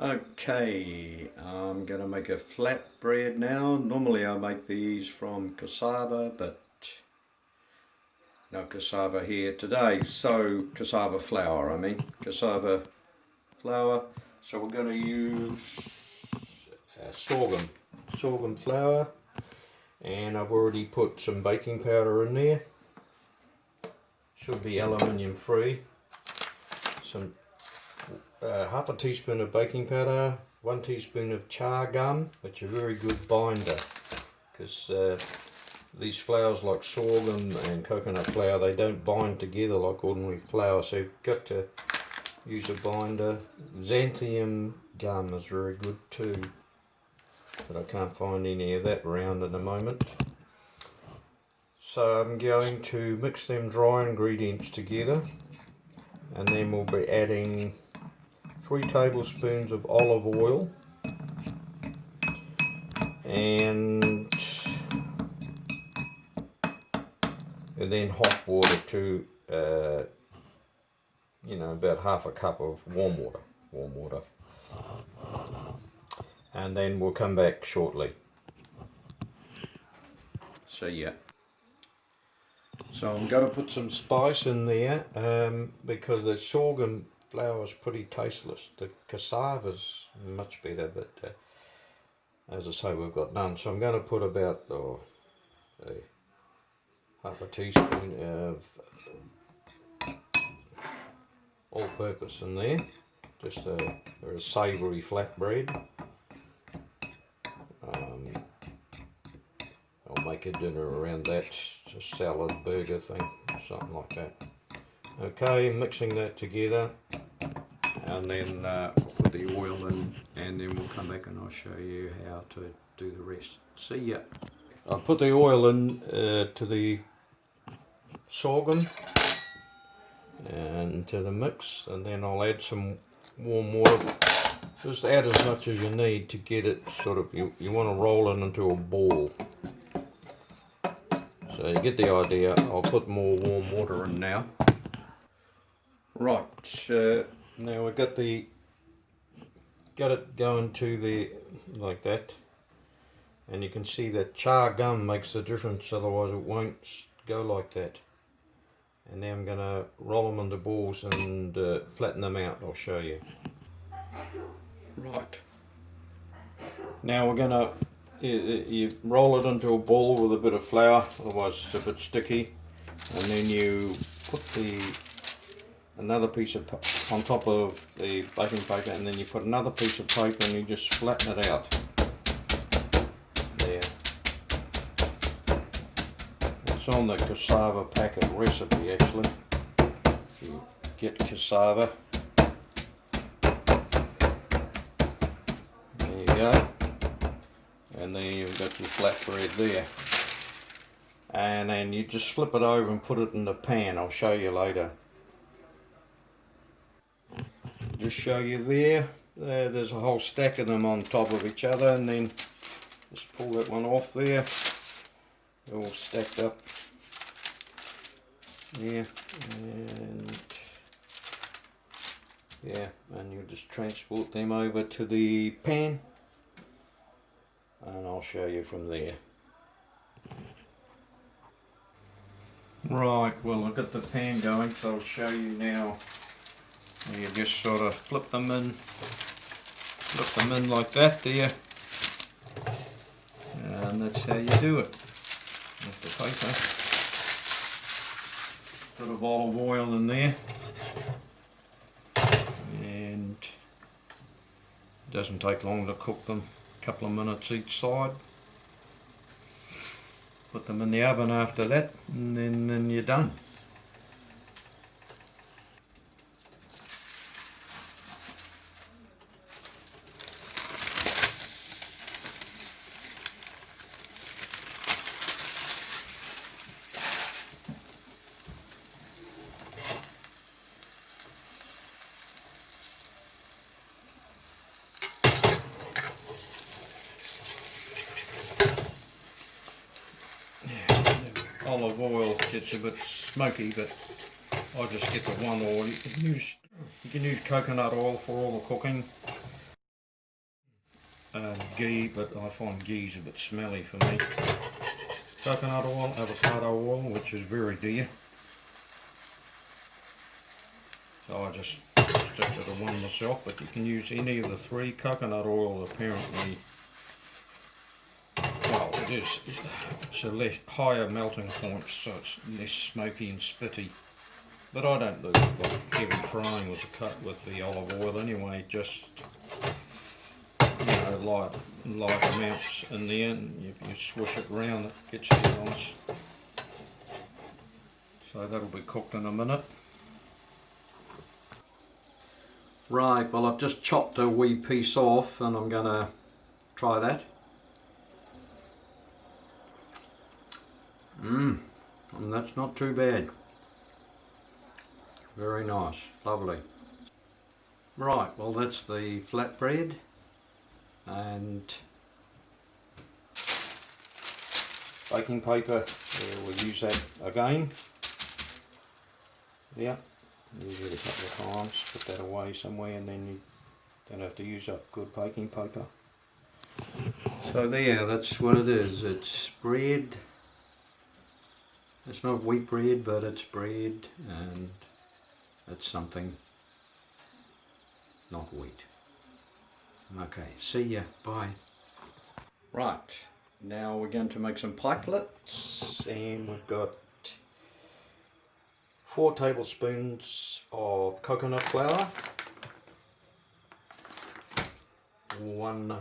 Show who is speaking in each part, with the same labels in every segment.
Speaker 1: Okay, I'm going to make a flatbread now. Normally I make these from cassava, but no cassava here today. So cassava flour, cassava flour. So we're going to use sorghum flour, and I've already put some baking powder in there. Should be aluminium free. Some half a teaspoon of baking powder, 1 teaspoon of char gum, which is a very good binder, because these flours like sorghum and coconut flour, they don't bind together like ordinary flour, so you've got to use a binder. Xanthium gum is very good too, but I can't find any of that around at the moment. So I'm going to mix them dry ingredients together, and then we'll be adding 3 tablespoons of olive oil and then hot water to about half a cup of warm water, and then we'll come back shortly. So I'm going to put some spice in there because the sorghum flour is pretty tasteless. The cassava is much better, but as I say, we've got none. So I'm going to put about half a teaspoon of all-purpose in there, just a savoury flatbread. I'll make a dinner around that, a salad burger thing, something like that. Okay, mixing that together, and then put the oil in, and then we'll come back and I'll show you how to do the rest. See ya. I'll put the oil in to the sorghum and to the mix, and then I'll add some warm water. Just add as much as you need to get it sort of, you want to roll it into a ball. So you get the idea. I'll put more warm water in now. Right, now we've got it going to the, like that, and you can see that char gum makes the difference, otherwise it won't go like that. And now I'm going to roll them into balls and flatten them out. I'll show you. Right, now we're going to, you roll it into a ball with a bit of flour, otherwise it's a bit sticky, and then you put another piece of on top of the baking paper, and then you put another piece of paper and you just flatten it out. There. It's on the cassava packet recipe actually. You get cassava. There you go. And then you've got your flatbread there. And then you just flip it over and put it in the pan. I'll show you later. Just show you there. There's a whole stack of them on top of each other, and then just pull that one off there. They're all stacked up. Yeah, and you just transport them over to the pan, and I'll show you from there. Right, well I've got the pan going, so I'll show you now. You just sort of flip them in like that there, and that's how you do it. With the paper, bit of olive oil in there, and it doesn't take long to cook them, a couple of minutes each side. Put them in the oven after that, and then you're done. Olive oil gets a bit smoky, but I just get the one oil. You can use coconut oil for all the cooking. ghee, but I find ghee's a bit smelly for me. Coconut oil, avocado oil, which is very dear. So I just stick to the one myself, but you can use any of the three. Coconut oil apparently, well, it's a less higher melting point, so it's less smoky and spitty. But I don't do like heavy frying with the olive oil anyway. Just, you know, light amounts in there, and you swish it around. It gets you nice. So that'll be cooked in a minute. Right, well, I've just chopped a wee piece off, and I'm going to try that. And that's not too bad. Very nice, lovely. Right, well, that's the flatbread, and baking paper, we'll use that again. Yeah, use it a couple of times, put that away somewhere, and then you don't have to use up good baking paper. So there, that's what it is. It's bread. It's not wheat bread, but it's bread, and it's something not wheat. Okay, see ya, bye. Right, now we're going to make some pikelets, and we've got 4 tablespoons of coconut flour,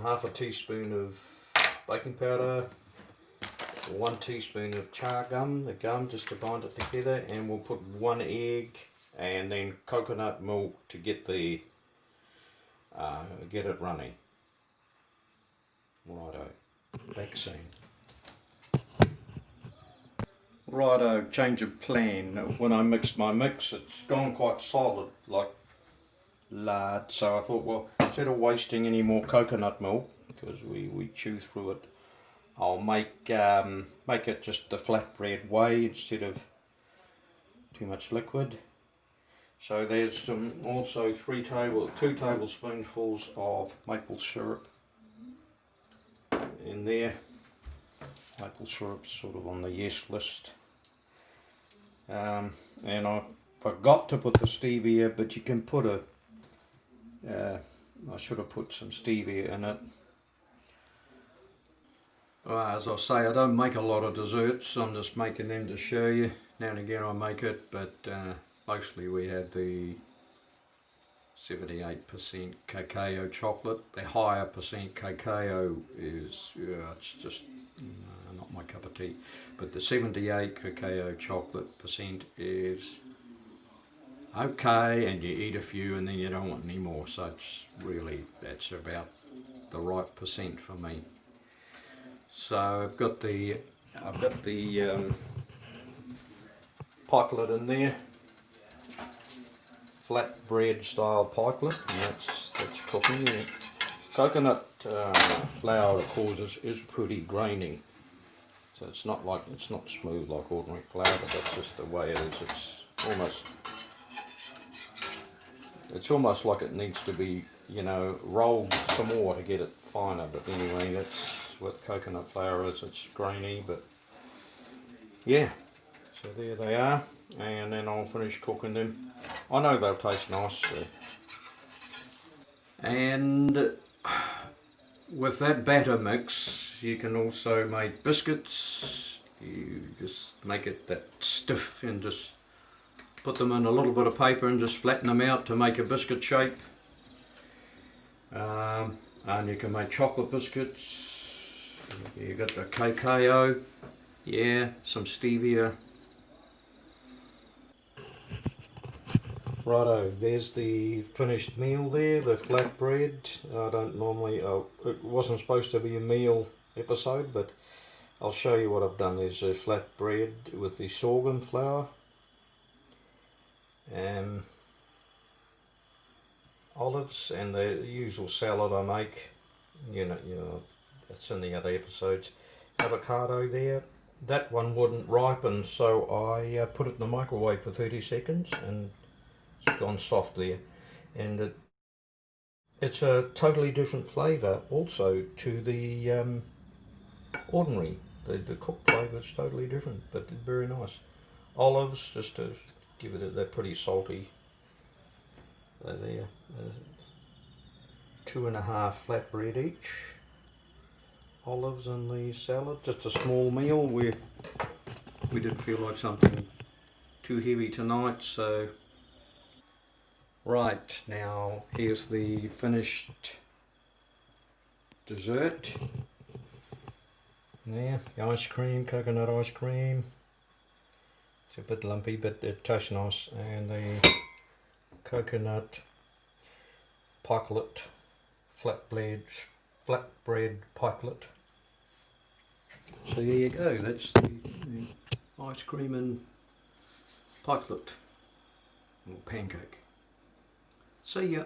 Speaker 1: half a teaspoon of baking powder, 1 teaspoon of char gum, the gum just to bind it together, and we'll put 1 egg, and then coconut milk to get the get it running. Righto, back soon. Righto, change of plan. When I mixed my mix, it's gone quite solid, like lard. So I thought, well, instead of wasting any more coconut milk, because we chew through it, I'll make it just the flatbread way instead of too much liquid. So there's also 2 tablespoonfuls of maple syrup in there. Maple syrup's sort of on the yes list. And I forgot to put the stevia, but you can put I should have put some stevia in it. As I say, I don't make a lot of desserts, I'm just making them to show you. Now and again I make it, but mostly we have the 78% cacao chocolate. The higher percent cacao is, it's just not my cup of tea. But the 78 cacao chocolate percent is okay, and you eat a few and then you don't want any more. So it's really, that's about the right percent for me. So I've got the pikelet in there, flatbread style pikelet, and that's cooking. The coconut flour, of course, is pretty grainy, so it's not smooth like ordinary flour, but that's just the way it is. It's almost like it needs to be, you know, rolled some more to get it finer. But anyway, that's what coconut flour is. It's grainy, but yeah. So there they are, and then I'll finish cooking them. I know they'll taste nice. So. And with that batter mix, you can also make biscuits. You just make it that stiff and just put them in a little bit of paper and just flatten them out to make a biscuit shape. And you can make chocolate biscuits. You got the cacao, yeah, some stevia. Righto, there's the finished meal there, the flatbread. I don't normally, it wasn't supposed to be a meal episode, but I'll show you what I've done. There's a flatbread with the sorghum flour, olives, and the usual salad I make. You know, that's in the other episodes. Avocado there. That one wouldn't ripen, so I put it in the microwave for 30 seconds, and it's gone soft there. And it's a totally different flavour also to the ordinary. The cooked flavour is totally different, but very nice. Olives, just to give it they're pretty salty. They're there. 2.5 flatbread each. Olives in the salad, just a small meal. We didn't feel like something too heavy tonight, so right, now here's the finished dessert. There, the ice cream, coconut ice cream. It's a bit lumpy, but it tastes nice. And the coconut pikelet, flatbread pikelet. So there you go, that's the ice cream and pikelet, or pancake. See ya.